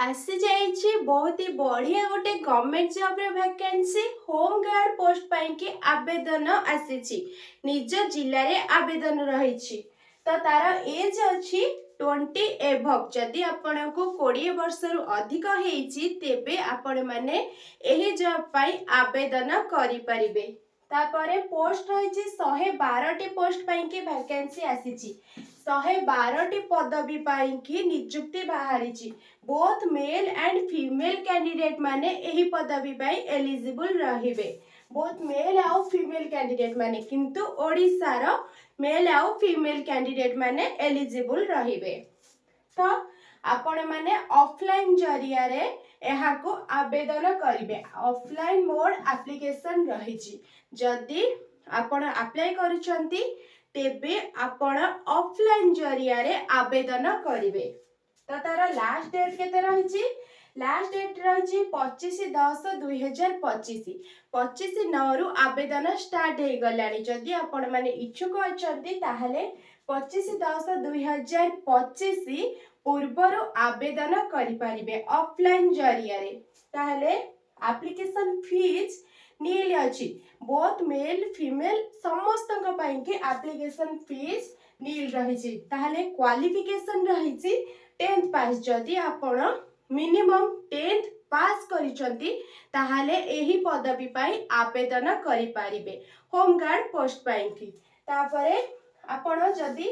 आसी जाइए बहुत ही बढ़िया गोटे गवर्नमेंट जॉब रे वैकेंसी होम गार्ड पोस्ट पाई कि आवेदन आसी निज जिले रे आवेदन रही तो तार एज अच्छी 20 एभव जदि आपण को 20 वर्ष रु अधिक होईची तेबे आपण माने एही जॉब पाई आवेदन करि परिबे। तापरे पोस्ट रही 112 टी पोस्ट पाई कि वैकेंसी आसी 112 टी पदवी पाई कि नियुक्ति बाहरी both male and female candidate माने एही पदवी पाई एलिजिबल रहिबे। बोथ मेल आउ फीमेल कैंडिडेट माने किंतु ओडिसा रो मेल आउ फीमेल कैंडिडेट माने एलिजिबल रहिबे। तो आपण माने ऑफलाइन जरिया रे एहा को आवेदन करिवे। ऑफलाइन मोड एप्लीकेशन रहिछि जदि आपण अप्लाई करूछंती तेबे आपण ऑफलाइन जरिया रे आवेदन करिवे। तो तार लास्ट डेट केते रहिछि लास्ट डेट रही 25/10/2025 25/9 रु आवेदन स्टार्ट हो गला। जदि आपण माने इच्छुक अछंती ताहले 25/10/2025 पूर्वर आवेदन करि परिबे ऑफलाइन जरिया रे। ताहले एप्लीकेशन फीस नील अछि बोथ मेल फीमेल समस्तक पई कि एप्लीकेशन फीस नील रही। ताहले क्वालिफिकेशन रही 10th पास जदि आपण मिनिमम 10th पास करिसंती ताहले एही पदवी पाई आवेदन करि परिबे होम गार्ड पोस्ट पाई कि। तापरे आपण जदि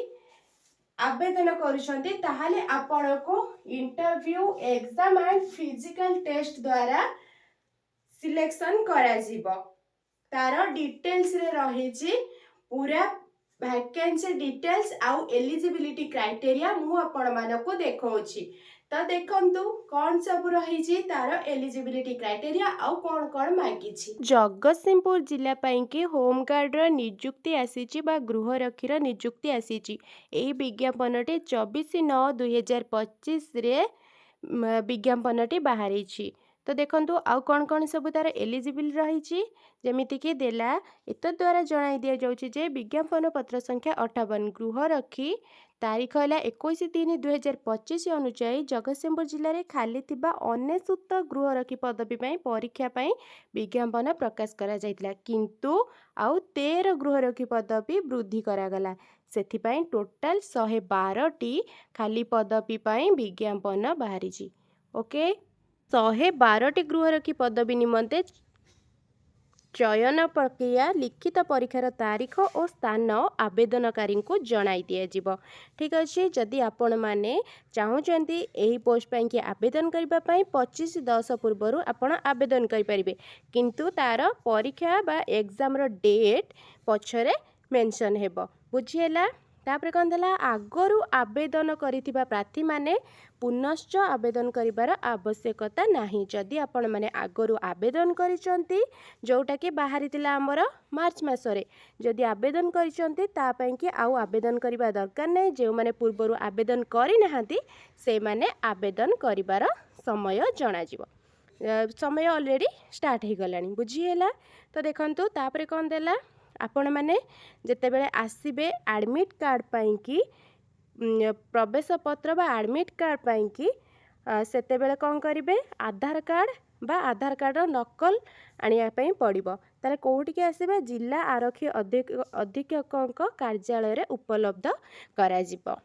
आवेदन करिसंती ताहले आपण को interview exam and physical test द्वारा सिलेक्शन करा जिवो। तार डिटेल्स रे रही पूरा वैकेंसी डिटेल्स आउ एलिजिबिलिटी क्राइटेरिया मु आपण मानको देखौछि। तो देखंतु कौन सब रही तार एलिजिबिलिटी क्राइटेरिया आउ कौन कौन मागिछि। जगतसिंहपुर जिला पाई कि होम गार्ड रो नियुक्ति आसीछि बा गृहरक्षीर नियुक्ति आसीछि। एही विज्ञापनटी 24/9/2025 रे विज्ञापनटी बाहरी। तो देखंतु आउ कौन कौन सब तार एलिजिबल रही जमीती कि देला एत द्वारा जणाई दिया जाउछि जे विज्ञापन पत्र संख्या 58 गृहरक्षी तारीख है 21/3/2025 अनुसार जगतसिंहपुर जिले में खाली थिबा अनेसुत गृहरक्षी पदवी परीक्षा विज्ञापन प्रकाश करा जायतिला किंतु आउ 13 गृहरक्षी पदवी वृद्धि करागला। सेथिपाई टोटाल 112 टी खाली पदवी विज्ञापन बाहरी। ओके 112 टी गृहरक्षी पदवी निमंते चयन प्रक्रिया लिखित परीक्षार तारीख और स्थान आवेदनकारी को जणाई दिया जिवो। ठीक अच्छे जदि आपण माने चाहूचंती एही पोस्ट पाई कि आवेदन करबा पाई 25/10 पूर्व आपण आवेदन करि परिबे किंतु तार परीक्षा बा एग्जाम रो डेट पछरे मेंशन हेबो। बुझिएला। तापर कौन थला आगरु आवेदन करिथिबा प्रार्थी माने पुनश्च आवेदन करिबार आवश्यकता नाही। जदि आपण माने आगरु आवेदन करिसंती जोटा कि बाहरी तिला हमर मार्च मासरे जदि आवेदन करिसंती ता पई कि आउ आवेदन करिबा दरकार नै। जे माने पूर्वरु आवेदन करि नाहांती से माने आवेदन करिबार समय जणा जिवो। समय ऑलरेडी स्टार्ट हो गलानी। बुझिएला। तो देखंतु तापर कौन देला आपण माने जेतेबेले आसीबे एडमिट कार्ड पाई कि प्रवेश पत्र बा एडमिट कार्ड पाई कि सेतेबेले कौन करिवे आधार कार्ड बा आधार कार्ड नकल आनिया पई पड़िबो। ताले कोउठी के आसीबे जिला आरक्षी अधीक्षक कार्यालय रे उपलब्ध करा जिवो।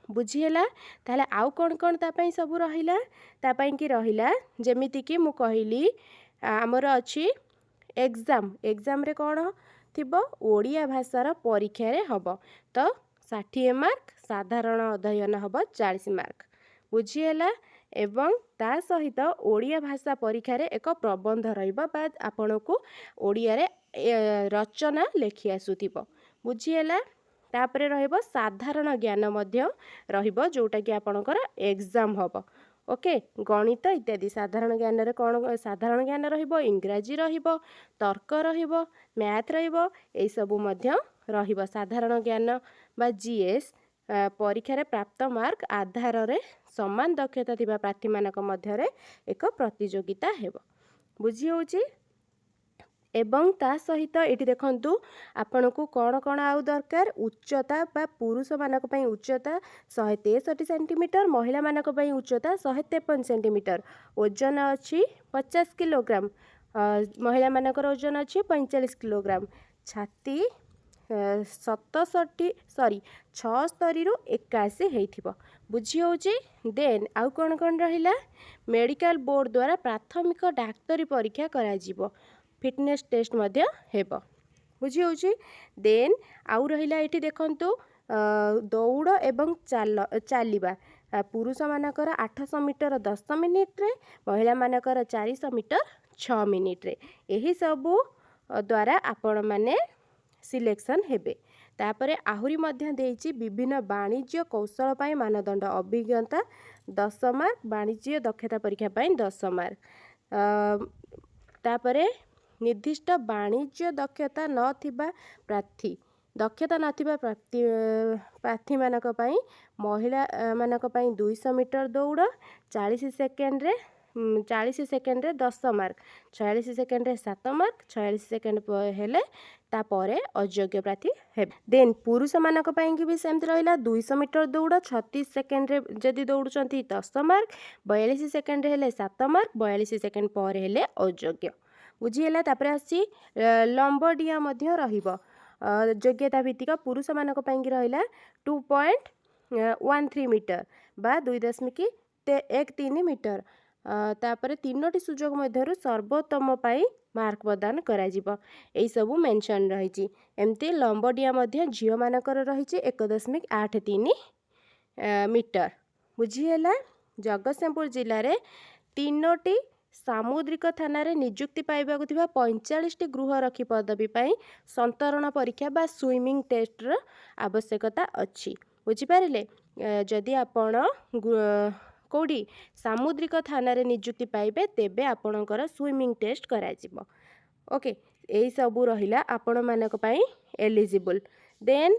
बुझिएला। ताले आउ कौन कौन ता पई सब रहिला ता पई कि रहिला जेमिति कि मु कहिली हमर अछि एग्जाम रे कौन थिबो ओडिया भाषार परीक्षा रे हबो। तो 60 मार्क साधारण अध्ययन हबो 40 मार्क। बुझिएला। एवं ता सहित ओडिया भाषा परीक्षा रे एक प्रबंध रहिबा बाद आपण को ओडिया रे रचना लेखि आसुथिबो। बुझिएला। तापरे रहिबो साधारण ज्ञान मध्य रहिबो जोटा कि आपणकर एग्जाम हबो। ओके गणित इत्यादि साधारण ज्ञान रे कौन साधारण ज्ञान रहिबो इंग्राजी रहिबो तर्क रहिबो मैथ रहिबो ए सब मध्य रहिबो। साधारण ज्ञान बा जीएस परीक्षा रे प्राप्त मार्क आधार रे समान दक्षता थिबा प्रार्थी मानक मध्य रे एक प्रतियोगिता हेबो। बुझी होउची। एवं ता सहित एठी देखंतु आपनकु कौन कौन आउ दरकार उच्चता बा पुरुष मानक पई उच्चता 163 सेंटीमीटर महिला मानक पई उच्चता 153 सेंटीमीटर ओजन अछि 50 किलोग्राम महिला मानकर ओजन अछि 45 किलोग्राम छाती 76 रु 81 हेइथिबो बुझी होउची। देन आउ कौन कौन रहिला मेडिकल बोर्ड द्वारा प्राथमिक डाक्तरी परीक्षा करा जिवो फिटनेस टेस्ट मध्य हेबो बुझी होउची। देन आउ रहिला एठी देखंतु दौड़ एवं चालिबा पुरुष मानकर 800 मीटर 10 मिनिट रे महिला मानकर 400 मीटर 6 मिनिट रे एही सबु द्वारा आपण माने सिलेक्शन हेबे। तापरे आहुरी मध्य देइची विभिन्न वाणिज्य कौशल पाई मानदंड अभिज्ञता 10 मार्क वाणिज्य दक्षता परीक्षा पाई 10 मार्क तापरे निर्दिष्ट वाणिज्य दक्षता नथिबा प्रार्थी दक्षता नथिबा प्रार्थी मानक पाई महिला मानक पाई 200 मीटर दौड़ 40 सेकेंड रे 10 मार्क 46 सेकेंड रे 7 मार्क 46 सेकेंड हेले तापरे अयोग्य प्रार्थी हेबे। देन पुरुष मानक पाई कि भी सेमति रहिला 200 मीटर दौड़ 36 सेकेंड रे जदी दौड़ुचंती 10 मार्क 42 सेकेंड हेले 7 मार्क 42 सेकेंड पर हेले अयोग्य बुझीला। तापरे आसी लंबडिया मध्य रहिबो योग्यता भित्तिक पुरुष मानक पाई कि रहिला 2.13 मीटर बा 2.13 मीटर तापरे तीनोटी सुजोग मध्यरु सर्वोत्तम पाई मार्क प्रदान करा जिवो एई सबु मेंशन रहिची। एमती लंबडिया मध्य झियो मानकर रहिची 1.83 मीटर बुझीला। जगतसिंहपुर जिल्ला रे तीनोटी सामुद्रिक थाना रे नियुक्ति पाइबाकु थिबा 45 टी गृहरक्षी पदवी पाई संतरण परीक्षा बा स्विमिंग टेस्ट र आवश्यकता अछि बुझी पारिले। जदि आपण कोडी सामुद्रिक थाना रे नियुक्ति पाइबे तेबे आपणकर स्विमिंग टेस्ट करा जिवो ओके एई सबु रहिला आपण मानक पाई एलिजिबल। देन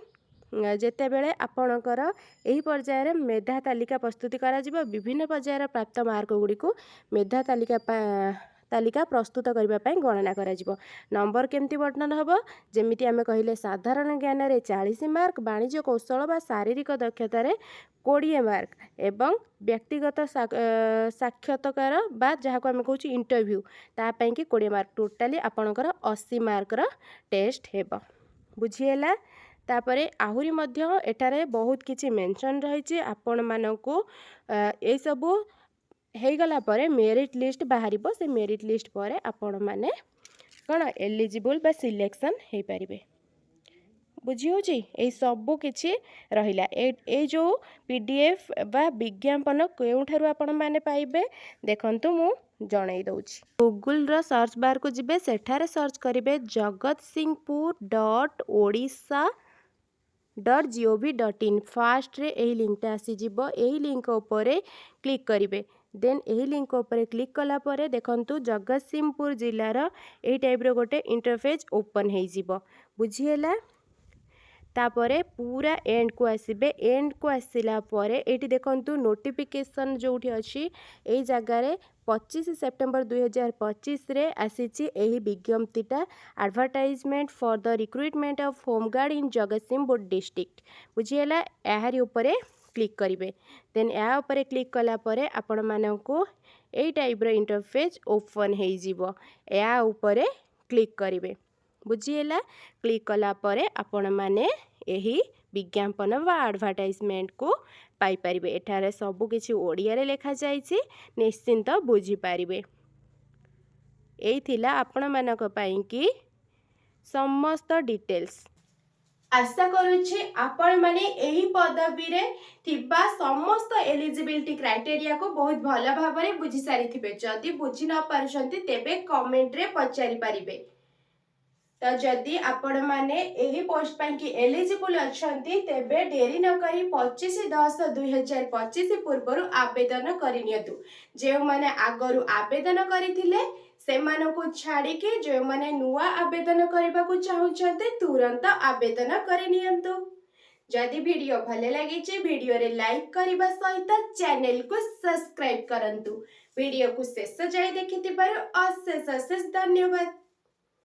जेते बेले आपणकर एही पर्याय रे मेधा तालिका प्रस्तुति करा जिवो विभिन्न पर्यायर प्राप्त मार्क गुडी को मेधा तालिका प्रस्तुत करबा पई गणना करा जिवो। नंबर केमती वर्णन हबो जेमिति आमे कहिले साधारण ज्ञान रे 40 मार्क वाणिज्य कौशल बा शारीरिक दक्षता रे 20 मार्क एवं व्यक्तिगत साक्षात्कार बा जहा को आमे कहूची इंटरव्यू ता पई कि 20 मार्क टोटली आपणकर 80 मार्क र टेस्ट हेबो बुझिएला। तापरे आहुरी मध्य एटारे बहुत किछि मेंशन रहिछि आपण मानकु ए सबु हेगला परे मेरिट लिस्ट बाहरिबो से मेरिट लिस्ट परे आपण माने कोन एलिजिबल बा सिलेक्शन हे परिबे बुझी होची। ए सबु किछि रहिला ए जो पीडीएफ बा विज्ञापन केउठारु आपण माने पाइबे देखंतु मु जणाई दउछि। गूगल रो सर्च बार को जिबे सेठारे सर्च करिवे jagatsinghpur.odisha.gov.in फास्ट रे एही लिंक आसी जिवो एही लिंक ऊपर क्लिक करिवे। देन एही लिंक ऊपर क्लिक कला परे देखंतु जगतसिंहपुर जिल्लार एही टाइप रो गोटे इंटरफेस ओपन हेइ जिवो बुझिएला। तापरे पूरा एंड को आसीबे एंड को आसिला परे एठी देखंतु नोटिफिकेशन जोठी अछि एई जगह रे 25 सेप्टेम्बर 2025 रे आसीची एही विज्ञप्तिटा advertisement for the recruitment of home guard in Jagatsinghpur district बुझिएला। एहारी ऊपर क्लिक करिवे देन या ऊपर क्लिक कला परे आपण मानकु एई टाइप रो इंटरफेस ओपन हेइ जिवो या ऊपर क्लिक करिवे बुझिएला। क्लिक कला परे आपण माने एही विज्ञापन वा एडवर्टाइजमेंट को पाई परिबे एठारे सबु किछि ओडिया रे लेखा जाईछि निश्चिंत बुझी पारिबे। एई थिला आपण मानक पई कि समस्त डिटेल्स आशा करूछि आपण माने एही पदवी रे थिबा समस्त एलिजिबिलिटी क्राइटेरिया को बहुत भल भाबरे बुझी सारी थिबे। जदि बुझी न पारुछंती तेबे कमेंट रे पचारि पारिबे। तो जदि आपण माने एही पोस्ट पई कि एलिजिबल अछंती तेबे डेरी न करी 25/10/2025 पूर्वरु आवेदन करि नियतु। जे माने आगरु आवेदन करिथिले सेमानको छाड़ी के जो माने नुआ आवेदन करबा को चाहुचंते तुरंत आवेदन करि नियंतु। जदि वीडियो भले लगी वीडियो रे लाइक करबा सहित चैनल को सब्सक्राइब करंतु। वीडियो को शेष जाय देखिथिबारु अशेष अशेष धन्यवाद।